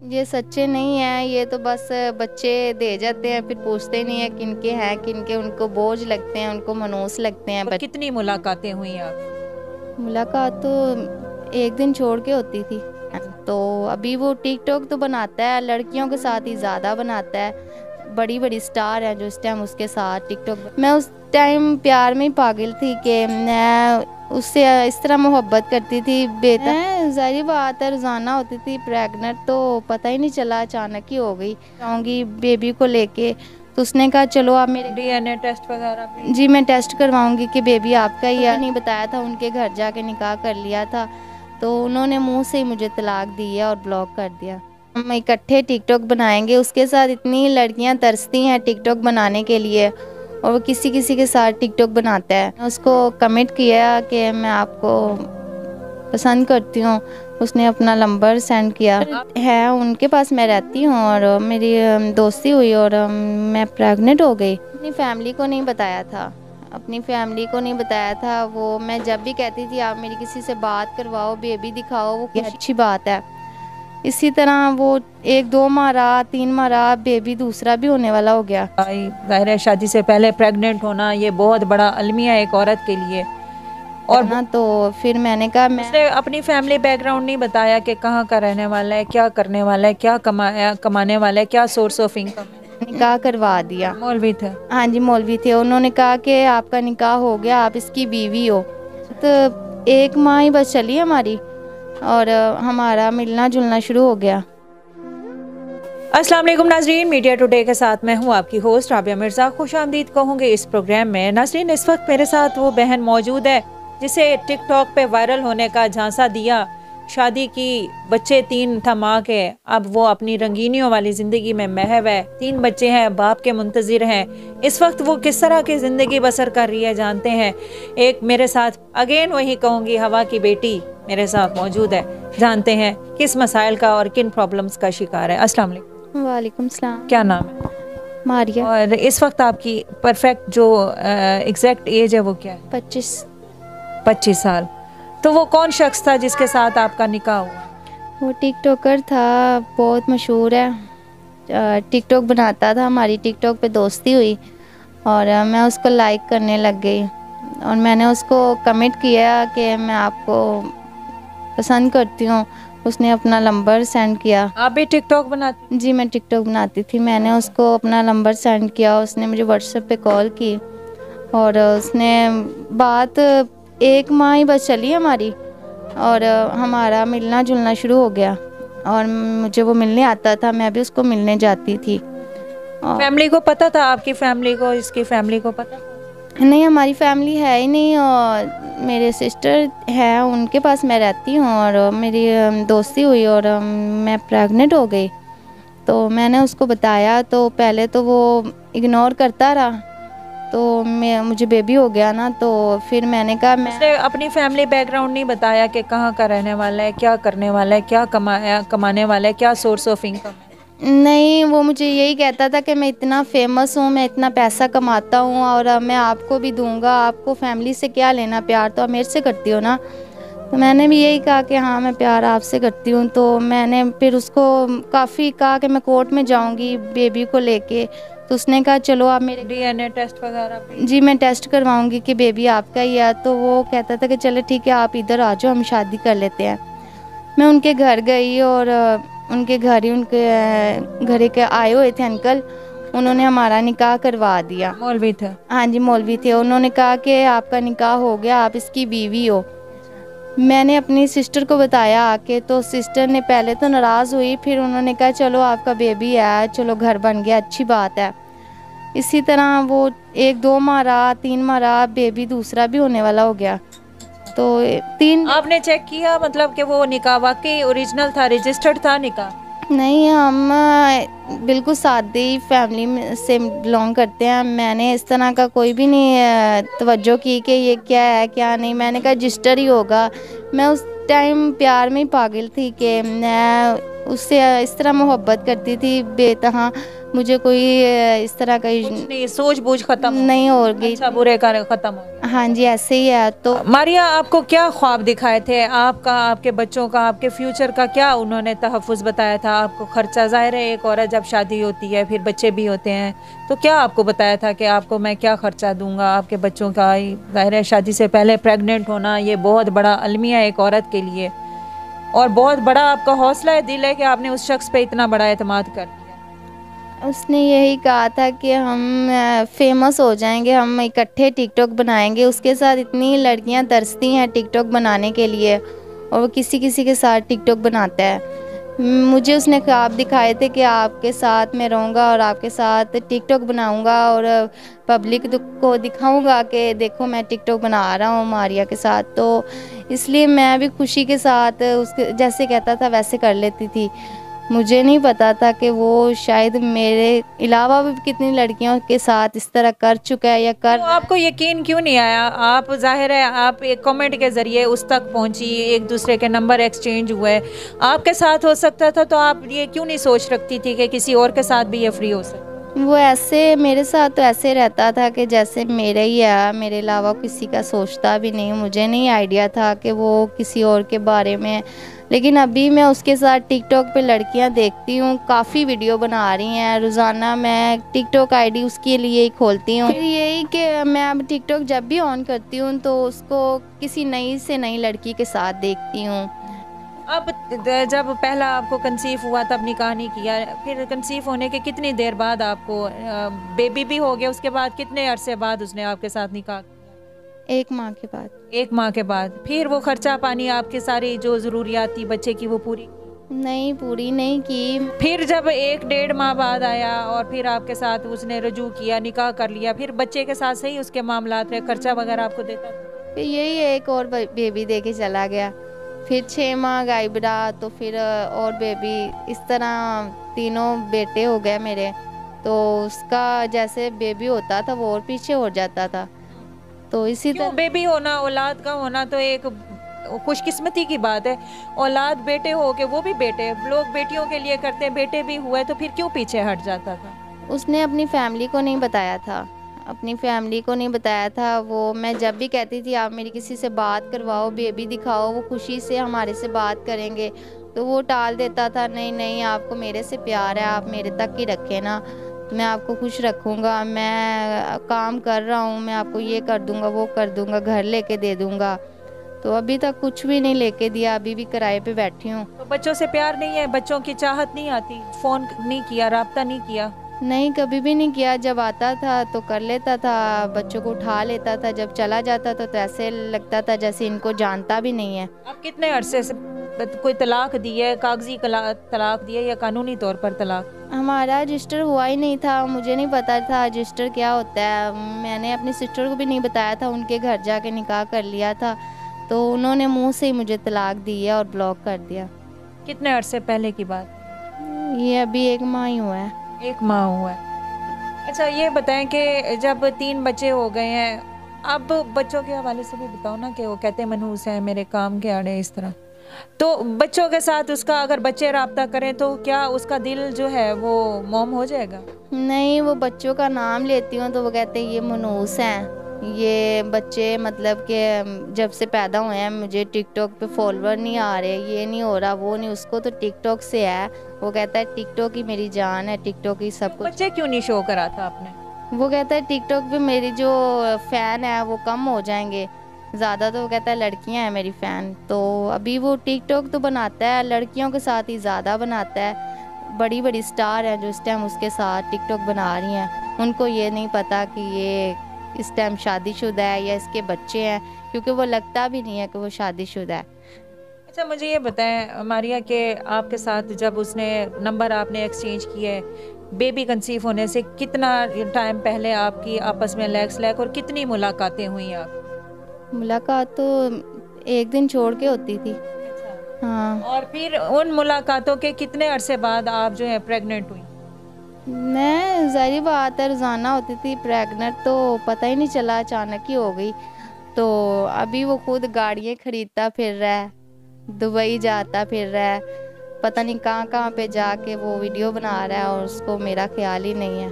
ये सच्चे नहीं हैं, ये तो बस बच्चे दे जाते हैं, फिर पूछते नहीं है किनके हैं किनके, उनको बोझ लगते हैं, उनको मनूस लगते हैं। कितनी मुलाकातें हुई आप? मुलाकात तो एक दिन छोड़ के होती थी। तो अभी वो टिकटॉक तो बनाता है, लड़कियों के साथ ही ज़्यादा बनाता है। बड़ी बड़ी स्टार हैं जो इस टाइम उसके साथ टिकटॉक। मैं उस टाइम प्यार में ही पागल थी कि मैं उससे इस तरह मोहब्बत करती थी। बेटा जारी बात है, रोज़ाना होती थी प्रेग्नेंट, तो पता ही नहीं चला, अचानक ही हो गई। आऊँगी बेबी को लेके, तो उसने कहा चलो आप मेरे DNA टेस्ट वगैरह? जी मैं टेस्ट करवाऊंगी कि बेबी आपका ही है। नहीं बताया था, उनके घर जाके निकाह कर लिया था, तो उन्होंने मुंह से ही मुझे तलाक दी है और ब्लॉक कर दिया। हम इकट्ठे टिकटॉक बनाएंगे, उसके साथ इतनी लड़कियां तरसती हैं टिकटॉक बनाने के लिए, और वो किसी किसी के साथ टिकटॉक बनाता है। उसको कमिट किया कि मैं आपको पसंद करती हूँ, उसने अपना नंबर सेंड किया है, उनके पास मैं रहती हूँ और मेरी दोस्ती हुई और मैं प्रेग्नेंट हो गई। अपनी फैमिली को नहीं बताया था, अपनी फैमिली को नहीं बताया था। वो मैं जब भी कहती थी आप मेरी किसी से बात करवाओ, बेबी दिखाओ, वो अच्छी बात है। इसी तरह वो 1-2 माह रहा, 3 माह रहा, बेबी दूसरा भी होने वाला हो गया। जाहिर है शादी से पहले प्रेग्नेंट होना ये बहुत बड़ा अलमिया है एक औरत के लिए। और ना तो फिर मैंने कहा, उसने अपनी फैमिली बैकग्राउंड नहीं बताया कि कहाँ का रहने वाला है, क्या करने वाला है, क्या कमाने वाला है, क्या सोर्स ऑफ इनकम है। निकाह करवा दिया। मौलवी थे? हाँ जी मौलवी थे। उन्होंने कहा कि आपका निकाह हो गया, आप इसकी बीवी हो। तो 1 माह ही बस चली हमारी और हमारा मिलना जुलना शुरू हो गया। अस्सलाम वालेकुम नाजरीन, मीडिया टुडे के साथ मैं हूँ आपकी होस्ट राबिया मिर्ज़ा। खुश आमदीद कहूँगी इस प्रोग्राम में। नाजरीन, इस वक्त मेरे साथ वो बहन मौजूद है जिसे टिकटॉक पे वायरल होने का झांसा दिया, शादी की, बच्चे 3 थमा के अब वो अपनी रंगीनियों वाली ज़िंदगी में महव है। 3 बच्चे हैं, बाप के मुंतज़िर हैं। इस वक्त वो किस तरह की ज़िंदगी बसर कर रही है जानते हैं। एक मेरे साथ अगेन वही कहूँगी हवा की बेटी मेरे साथ मौजूद है, जानते हैं किस मसाइल का और किन प्रॉब्लम्स का शिकार है। अस्सलाम वालेकुम। वालेकुम सलाम। क्या नाम है? मारिया। और इस वक्त आपकी परफेक्ट जो एग्जैक्ट एज है वो क्या है? 25 साल। तो वो कौन शख्स था जिसके साथ आपका निकाह हुआ? वो टिकटॉकर था, बहुत मशहूर है, टिकटॉक बनाता था। हमारी टिकटॉक पे दोस्ती हुई और मैं उसको लाइक करने लग गई और मैंने उसको कमिट किया कि मैं आपको पसंद करती हूँ। उसने अपना नंबर सेंड किया। आप भी टिकटॉक बनाती? जी मैं टिकटॉक बनाती थी। मैंने उसको अपना नंबर सेंड किया, उसने मुझे व्हाट्सएप पे कॉल की और उसने बात 1 माह ही बस चली हमारी और हमारा मिलना जुलना शुरू हो गया और मुझे वो मिलने आता था, मैं भी उसको मिलने जाती थी। फैमिली को पता था? आपकी फैमिली को, इसकी फैमिली को पता? नहीं, हमारी फैमिली है ही नहीं, और मेरे सिस्टर है, उनके पास मैं रहती हूँ और मेरी दोस्ती हुई और मैं प्रेग्नेंट हो गई। तो मैंने उसको बताया तो पहले तो वो इग्नोर करता रहा, तो मुझे बेबी हो गया ना, तो फिर मैंने कहा उसने अपनी फैमिली बैकग्राउंड नहीं बताया कि कहाँ का रहने वाला है, क्या करने वाला है, क्या कमाने वाला है, क्या सोर्स ऑफ इनकम है? नहीं, वो मुझे यही कहता था कि मैं इतना फेमस हूँ, मैं इतना पैसा कमाता हूँ और मैं आपको भी दूंगा, आपको फैमिली से क्या लेना, प्यार तो आप मेरे से करती हो ना। तो मैंने भी यही कहा कि हाँ मैं प्यार आपसे करती हूँ। तो मैंने फिर उसको काफ़ी कहा कि मैं कोर्ट में जाऊँगी बेबी को लेके, तो उसने कहा चलो आप मेरे DNA टेस्ट वगैरह? जी मैं टेस्ट करवाऊँगी कि बेबी आपका ही है। तो वो कहता था कि चलो ठीक है, आप इधर आ जाओ, हम शादी कर लेते हैं। मैं उनके घर गई और उनके घर ही उनके घर के आए हुए थे अंकल, उन्होंने हमारा निकाह करवा दिया। मौलवी थे? हाँ जी मौलवी थे। उन्होंने कहा कि आपका निकाह हो गया, आप इसकी बीवी हो। मैंने अपनी सिस्टर को बताया आके, तो सिस्टर ने पहले तो नाराज़ हुई, फिर उन्होंने कहा चलो आपका बेबी है, चलो घर बन गया, अच्छी बात है। इसी तरह वो 1-2 माह रहा, 3 माह रहा, बेबी दूसरा भी होने वाला हो गया। तो 3 आपने चेक किया मतलब कि वो निकाह वाकई ओरिजिनल था, रजिस्टर्ड था निकाह? नहीं, हम बिल्कुल सादी फैमिली से बिलोंग करते हैं। मैंने इस तरह का कोई भी नहीं तवज्जो की कि ये क्या है क्या नहीं। मैंने कहा रजिस्टर ही होगा। मैं उस टाइम प्यार में ही पागल थी कि मैं उससे इस तरह मोहब्बत करती थी बेतहा मुझे कोई इस तरह का कुछ नहीं, सोच बूझ खत्म हो नहीं हो गई। अच्छा बुरे का खत्म हो गया। हाँ जी, ऐसे ही है। तो मारिया, आपको क्या ख्वाब दिखाए थे? आपका, आपके बच्चों का, आपके फ्यूचर का क्या उन्होंने तहफ़्फ़ुज़ बताया था आपको? खर्चा ज़ाहिर है, एक औरत जब शादी होती है फिर बच्चे भी होते हैं, तो क्या आपको बताया था कि आपको मैं क्या खर्चा दूंगा आपके बच्चों का? ज़ाहिर है शादी से पहले प्रेग्नेंट होना ये बहुत बड़ा अलमिया है एक औरत के लिए, और बहुत बड़ा आपका हौसला दिल है कि आपने उस शख्स पे इतना बड़ा एतमाद कर लिया। उसने यही कहा था कि हम फेमस हो जाएंगे, हम इकट्ठे टिकटॉक बनाएंगे। उसके साथ इतनी लड़कियां तरसती हैं टिकटॉक बनाने के लिए, और वो किसी किसी के साथ टिकटॉक बनाता है। मुझे उसने ख्वाब दिखाए थे कि आपके साथ मैं रहूँगा और आपके साथ टिकटॉक बनाऊँगा और पब्लिक को दिखाऊँगा कि देखो मैं टिकटॉक बना रहा हूँ मारिया के साथ। तो इसलिए मैं भी खुशी के साथ उसके जैसे कहता था वैसे कर लेती थी। मुझे नहीं पता था कि वो शायद मेरे अलावा भी कितनी लड़कियों के साथ इस तरह कर चुका है या कर तो आपको यकीन क्यों नहीं आया? आप, ज़ाहिर है आप एक कमेंट के ज़रिए उस तक पहुंची, एक दूसरे के नंबर एक्सचेंज हुए, आपके साथ हो सकता था, तो आप ये क्यों नहीं सोच रखती थी कि किसी और के साथ भी ये फ्री हो सकता? वो ऐसे मेरे साथ तो ऐसे रहता था कि जैसे मेरे ही है, मेरे अलावा किसी का सोचता भी नहीं। मुझे नहीं आइडिया था कि वो किसी और के बारे में। लेकिन अभी मैं उसके साथ टिकटॉक पे लड़कियां देखती हूँ, काफ़ी वीडियो बना रही हैं। रोज़ाना मैं टिकटॉक आईडी उसके लिए ही खोलती हूँ। फिर यही कि मैं अब टिकटॉक जब भी ऑन करती हूँ तो उसको किसी नई से नई लड़की के साथ देखती हूँ। अब जब पहला आपको कंसीव हुआ तब निकाह नहीं किया, फिर कंसीव होने के कितनी देर बाद आपको बेबी भी हो गया, उसके बाद कितने अरसे बाद उसने आपके साथ निकाह किया? 1 माह के बाद। 1 माह के बाद। फिर वो खर्चा पानी आपके सारी जो ज़रूरियात थी बच्चे की वो पूरी? नहीं, पूरी नहीं की। फिर जब 1 डेढ़ माह बाद आया और फिर आपके साथ उसने रजू किया, निकाह कर लिया, फिर बच्चे के साथ सही उसके मामलात रहे, खर्चा वगैरह आपको देता था? फिर यही एक और बेबी दे के चला गया। फिर 6 माह गायब रहा, तो फिर और बेबी, इस तरह तीनों बेटे हो गए मेरे। तो उसका जैसे बेबी होता था वो और पीछे हो जाता था। तो इसी क्यों? तरह बेबी होना, औलाद का होना तो एक खुशकिस्मती की बात है। औलाद बेटे हो के, वो भी बेटे लोग बेटियों के लिए करते हैं, बेटे भी हुए तो फिर क्यों पीछे हट जाता था? उसने अपनी फैमिली को नहीं बताया था। अपनी फैमिली को नहीं बताया था। वो, मैं जब भी कहती थी आप मेरी किसी से बात करवाओ, बेबी दिखाओ, वो खुशी से हमारे से बात करेंगे, तो वो टाल देता था। नहीं नहीं, आपको मेरे से प्यार है, आप मेरे तक ही रखें ना, मैं आपको खुश रखूँगा, मैं काम कर रहा हूँ, मैं आपको ये कर दूँगा, वो कर दूँगा, घर लेके दे दूँगा। तो अभी तक कुछ भी नहीं लेके दिया, अभी भी किराए पे बैठी हूँ। तो बच्चों से प्यार नहीं है, बच्चों की चाहत नहीं आती, फोन नहीं किया, राब्ता नहीं किया? नहीं, कभी भी नहीं किया। जब आता था तो कर लेता था, बच्चों को उठा लेता था। जब चला जाता था तो ऐसे लगता था जैसे इनको जानता भी नहीं है। आप कितने अरसे से कोई तलाक दी है, कागजी तलाक दी है या कानूनी तौर पर तलाक? हमारा रजिस्टर हुआ ही नहीं था, मुझे नहीं पता था रजिस्टर क्या होता है। मैंने अपनी सिस्टर को भी नहीं बताया था, उनके घर जाके निकाह कर लिया था। तो उन्होंने मुंह से ही मुझे तलाक दी है और ब्लॉक कर दिया। कितने अरसे पहले की बात? ये अभी 1 माह ही हुआ है। 1 माह हुआ है। अच्छा ये बताएं कि जब 3 बच्चे हो गए हैं, अब बच्चों के हवाले से भी बताओ ना, कि वो कहते हैं मनहूस है, मेरे काम के आड़े, इस तरह। तो बच्चों के साथ उसका, अगर बच्चे राब्ता करें तो क्या उसका दिल जो है वो मोम हो जाएगा? नहीं, वो बच्चों का नाम लेती हूँ तो वो कहते हैं ये मनहूस हैं। ये बच्चे मतलब कि जब से पैदा हुए हैं मुझे टिकटॉक पे फॉलोअर नहीं आ रहे, ये नहीं हो रहा, वो नहीं। उसको तो टिकटॉक से है, वो कहता है टिकटॉक ही मेरी जान है, टिकटॉक ही सब कुछ। बच्चे क्यों नहीं शो करा था आपने? वो कहता है टिकटॉक पे मेरी जो फ़ैन है वो कम हो जाएंगे ज़्यादा। तो वो कहता है लड़कियां हैं मेरी फ़ैन। तो अभी वो टिकटॉक तो बनाता है, लड़कियों के साथ ही ज़्यादा बनाता है। बड़ी बड़ी स्टार हैं जो इस टाइम उसके साथ टिकटॉक बना रही हैं, उनको ये नहीं पता कि ये इस टाइम शादीशुदा है या इसके बच्चे हैं, क्योंकि वो लगता भी नहीं है कि वो शादीशुदा है। अच्छा मुझे ये बताएं मारिया, कि आपके साथ जब उसने नंबर आपने एक्सचेंज किए, बेबी कंसीव होने से कितना टाइम पहले आपकी आपस में लैक और कितनी मुलाकातें हुई आप? मुलाकात तो 1 दिन छोड़ के होती थी। अच्छा। हाँ। और फिर उन मुलाकातों के कितने अरसे बाद आप जो है प्रेग्नेंट हुई? मैं, ज़ाहिर बात है, रोज़ाना होती थी प्रेग्नेंट, तो पता ही नहीं चला, अचानक ही हो गई। तो अभी वो खुद गाड़ियाँ खरीदता फिर रहा है, दुबई जाता फिर रहा है। पता नहीं कहाँ कहाँ पे जाके वो वीडियो बना रहा है और उसको मेरा ख्याल ही नहीं है।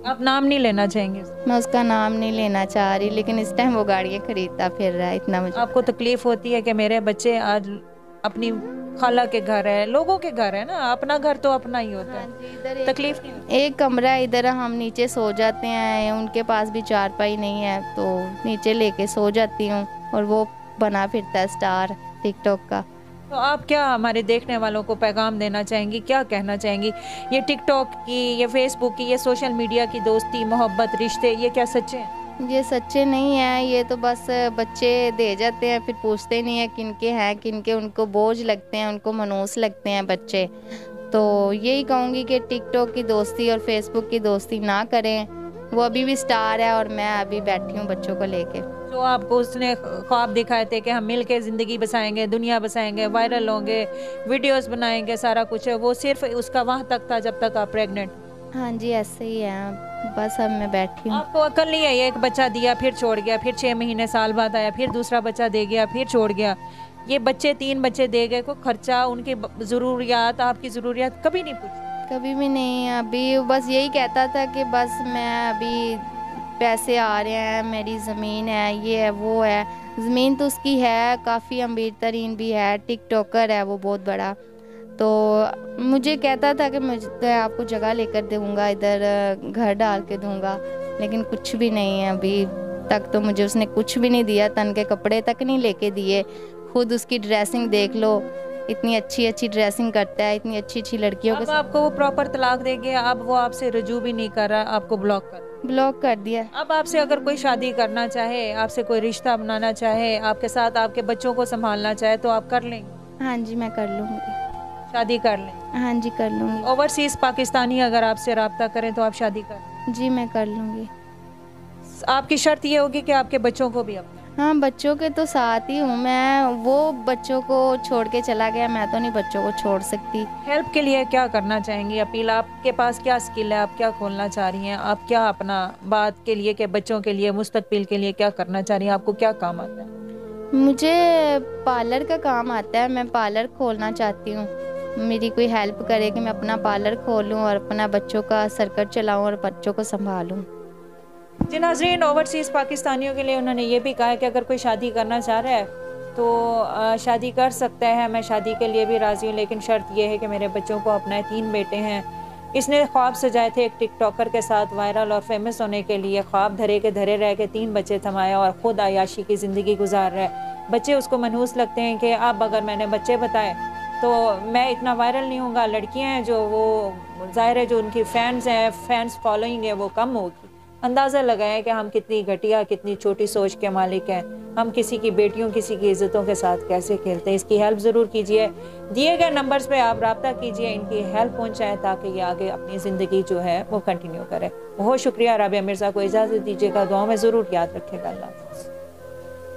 आप नाम नहीं लेना चाहेंगे? मैं उसका नाम नहीं लेना चाह रही, लेकिन इस टाइम वो गाड़ियाँ खरीदता फिर रहा है, इतना मुझे आपको तकलीफ होती है कि मेरे बच्चे आज अपनी खाला के घर है, लोगों के घर है ना, अपना घर तो अपना ही होता हाँ है। जी, इधर तकलीफ नहीं होती? एक कमरा है, इधर हम नीचे सो जाते हैं, उनके पास भी चारपाई नहीं है तो नीचे लेके सो जाती हूँ और वो बना फिरता है स्टार टिकटॉक का। तो आप क्या हमारे देखने वालों को पैगाम देना चाहेंगी, क्या कहना चाहेंगी? ये टिकटॉक की, ये फेसबुक की, ये सोशल मीडिया की दोस्ती, मोहब्बत, रिश्ते, ये क्या सच्चे हैं? ये सच्चे नहीं है, ये तो बस बच्चे दे जाते हैं, फिर पूछते नहीं है किनके हैं किनके, उनको बोझ लगते हैं, उनको मनूस लगते हैं बच्चे। तो यही कहूँगी कि टिकटॉक की दोस्ती और फेसबुक की दोस्ती ना करें। वो अभी भी स्टार है और मैं अभी बैठी हूँ बच्चों को लेके। जो आपको उसने ख्वाब दिखाए थे कि हम मिल के ज़िंदगी बसाएंगे, दुनिया बसाएंगे, वायरल होंगे, वीडियोस बनाएंगे, सारा कुछ है, वो सिर्फ उसका वहाँ तक था जब तक आप प्रेग्नेंट? हाँ जी, ऐसे ही है, बस अब मैं बैठी हूँ। आपको अकल नहीं है, ये एक बच्चा दिया फिर छोड़ गया, फिर 6 महीने साल बाद आया, फिर दूसरा बच्चा दे गया, फिर छोड़ गया। ये बच्चे 3 बच्चे दे गए, को खर्चा, उनकी ज़रूरियात, आपकी ज़रूरियात कभी नहीं पूछी? कभी भी नहीं, अभी बस यही कहता था कि बस मैं अभी पैसे आ रहे हैं, मेरी ज़मीन है, ये है वो है। ज़मीन तो उसकी है, काफ़ी अमीर तरीन भी है, टिकटॉकर है वो बहुत बड़ा। तो मुझे कहता था कि मुझे आपको जगह लेकर दूंगा, इधर घर डाल के दूंगा, लेकिन कुछ भी नहीं है अभी तक। तो मुझे उसने कुछ भी नहीं दिया, तन के कपड़े तक नहीं लेके दिए। खुद उसकी ड्रेसिंग देख लो, इतनी अच्छी अच्छी ड्रेसिंग करता है, इतनी अच्छी अच्छी लड़कियों के अब आपको वो प्रॉपर तलाक दे गया, अब वो आपसे रुजू भी नहीं कर रहा, आपको ब्लॉक कर दिया। अब आपसे अगर कोई शादी करना चाहे, आपसे कोई रिश्ता बनाना चाहे, आपके साथ आपके बच्चों को संभालना चाहे, तो आप कर लेंगे? हाँ जी, मैं कर लूँगी, शादी कर लें? हाँ जी कर लूँगी। ओवरसीज पाकिस्तानी अगर आपसे रब्ता करें तो आप शादी कर लें? जी मैं कर लूँगी। आपकी शर्त ये होगी कि आपके बच्चों को भी अपना? हाँ, बच्चों के तो साथ ही हूँ मैं, वो बच्चों को छोड़ के चला गया, मैं तो नहीं बच्चों को छोड़ सकती। हेल्प के लिए क्या करना चाहेंगी? अपील, आपके पास क्या स्किल है, आप क्या खोलना चाह रही हैं, आप क्या अपना बात के लिए, के बच्चों के लिए, मुस्तकबिल के लिए क्या करना चाह रही हैं, आपको क्या काम आता है? मुझे पार्लर का काम आता है, मैं पार्लर खोलना चाहती हूँ। मेरी कोई हेल्प करे कि मैं अपना पार्लर खोलूँ और अपना बच्चों का सर्कट चलाऊँ और बच्चों को संभालूँ। जी नाज़रीन, ओवरसीज़ पाकिस्तानियों के लिए उन्होंने ये भी कहा है कि अगर कोई शादी करना चाह रहा है तो शादी कर सकता है, मैं शादी के लिए भी राज़ी हूँ, लेकिन शर्त यह है कि मेरे बच्चों को अपना है। 3 बेटे हैं। इसने ख्वाब सजाए थे एक टिकटॉकर के साथ वायरल और फेमस होने के लिए, ख्वाब धरे के धरे रह के 3 बच्चे थमाया और ख़ुद आयाशी की ज़िंदगी गुजार रहा है। बच्चे उसको मनहूस लगते हैं कि अब अगर मैंने बच्चे बताए तो मैं इतना वायरल नहीं होऊंगा। लड़कियां हैं जो वो ज़ाहिर है जो उनकी फ़ैन्स हैं, फैंस फॉलोइंग है वो कम होगी। अंदाज़ा लगाएं कि हम कितनी घटिया, कितनी छोटी सोच के मालिक हैं। हम किसी की बेटियों, किसी की इज़्ज़तों के साथ कैसे खेलते हैं। इसकी हेल्प ज़रूर कीजिए। दिए गए नंबर्स पे आप रब्ता कीजिए, इनकी हेल्प पहुंचाएं ताकि ये आगे अपनी ज़िंदगी जो है वो कंटिन्यू करें। बहुत शुक्रिया। राबिया मिर्ज़ा को इजाज़त दीजिएगा, दुआ में ज़रूर याद रखेगा। अल्लाह हाफ़िज़।